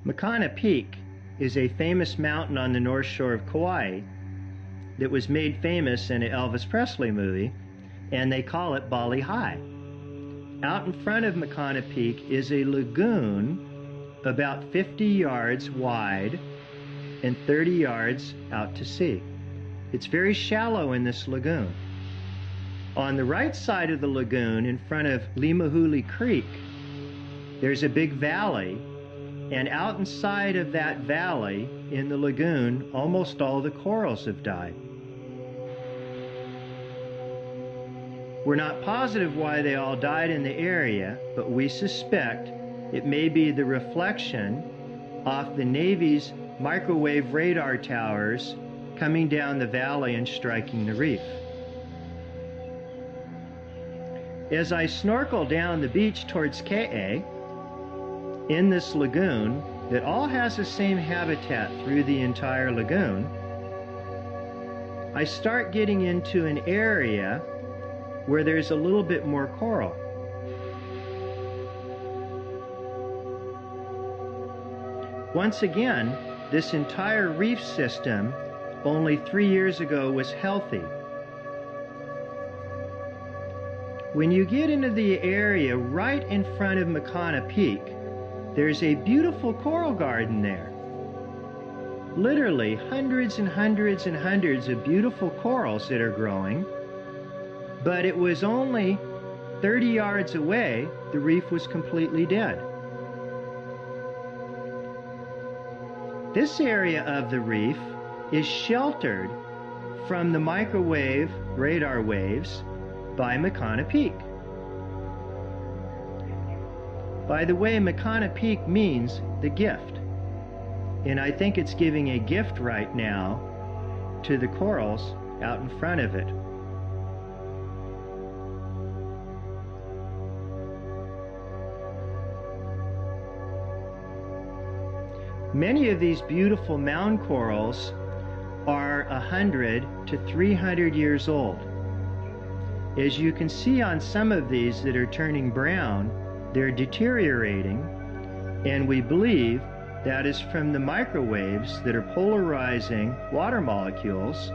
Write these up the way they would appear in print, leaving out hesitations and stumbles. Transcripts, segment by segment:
Makana Peak is a famous mountain on the north shore of Kauai that was made famous in an Elvis Presley movie, and they call it Bali High. Out in front of Makana Peak is a lagoon about 50 yards wide and 30 yards out to sea. It's very shallow in this lagoon. On the right side of the lagoon, in front of Limahuli Creek, there's a big valley, and out inside of that valley in the lagoon, almost all the corals have died. We're not positive why they all died in the area, but we suspect it may be the reflection off the Navy's microwave radar towers coming down the valley and striking the reef. As I snorkel down the beach towards Ke'e, in this lagoon that all has the same habitat through the entire lagoon, I start getting into an area where there's a little bit more coral. Once again, this entire reef system only 3 years ago was healthy. When you get into the area right in front of Makana Peak, there's a beautiful coral garden there. Literally hundreds and hundreds and hundreds of beautiful corals that are growing, but it was only 30 yards away, the reef was completely dead. This area of the reef is sheltered from the microwave radar waves by Makana Peak. By the way, Makana Peak means the gift, and I think it's giving a gift right now to the corals out in front of it. Many of these beautiful mound corals are 100 to 300 years old. As you can see on some of these that are turning brown, they're deteriorating, and we believe that is from the microwaves that are polarizing water molecules,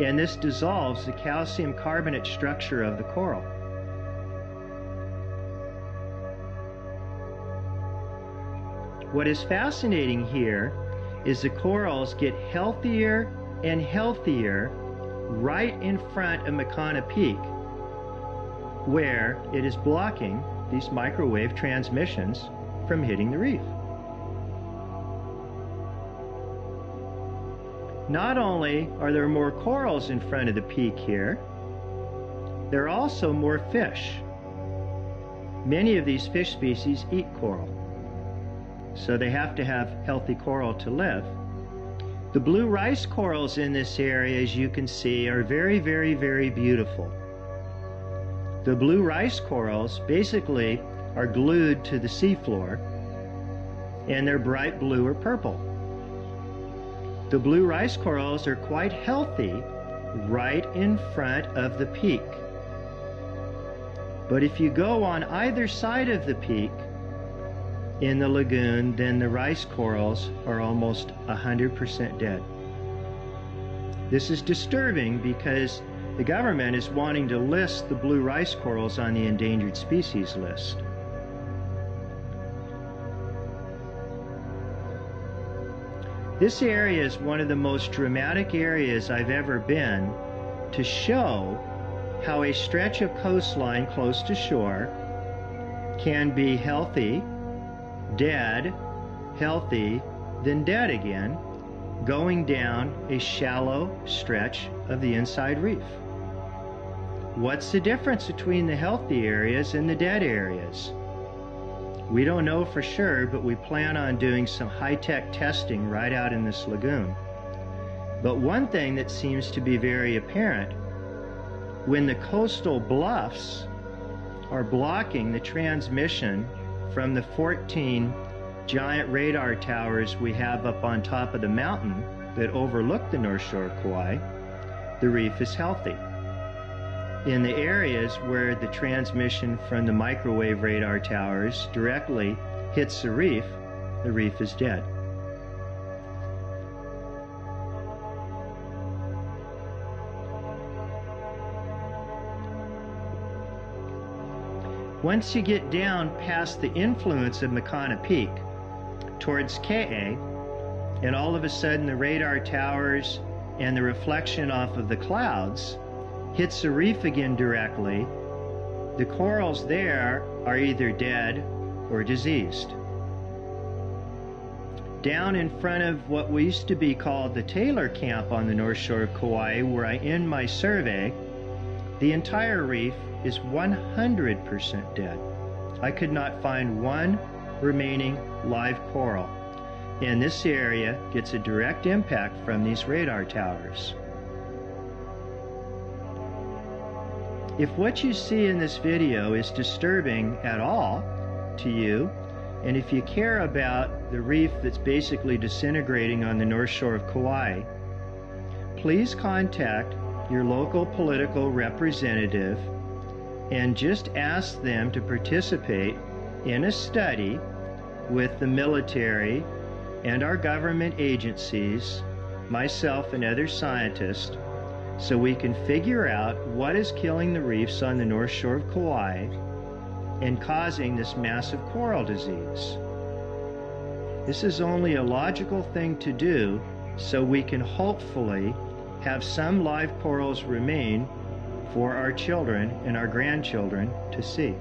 and this dissolves the calcium carbonate structure of the coral. What is fascinating here is the corals get healthier and healthier right in front of Makana Peak, where it is blocking these microwave transmissions from hitting the reef. Not only are there more corals in front of the peak here, there are also more fish. Many of these fish species eat coral, so they have to have healthy coral to live. The blue rice corals in this area, as you can see, are very, very, very beautiful. The blue rice corals basically are glued to the seafloor, and they're bright blue or purple. The blue rice corals are quite healthy right in front of the peak. But if you go on either side of the peak in the lagoon, then the rice corals are almost 100% dead. This is disturbing because the government is wanting to list the blue rice corals on the endangered species list. This area is one of the most dramatic areas I've ever been to show how a stretch of coastline close to shore can be healthy, dead, healthy, then dead again, going down a shallow stretch of the inside reef. What's the difference between the healthy areas and the dead areas? We don't know for sure, but we plan on doing some high-tech testing right out in this lagoon. But one thing that seems to be very apparent, when the coastal bluffs are blocking the transmission from the 14 giant radar towers we have up on top of the mountain that overlook the north shore of Kauai, the reef is healthy. In the areas where the transmission from the microwave radar towers directly hits the reef, the reef is dead. Once you get down past the influence of Makana Peak towards Ke'e, and all of a sudden the radar towers and the reflection off of the clouds hits the reef again directly, the corals there are either dead or diseased. Down in front of what we used to be called the Taylor Camp on the north shore of Kauai, where I end my survey, the entire reef is 100% dead. I could not find one remaining live coral, and this area gets a direct impact from these radar towers. If what you see in this video is disturbing at all to you, and if you care about the reef that's basically disintegrating on the north shore of Kauai, please contact your local political representative and just ask them to participate in a study with the military and our government agencies, myself and other scientists, so we can figure out what is killing the reefs on the north shore of Kauai and causing this massive coral disease. This is only a logical thing to do so we can hopefully have some live corals remain for our children and our grandchildren to see.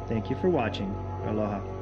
Thank you for watching. Aloha.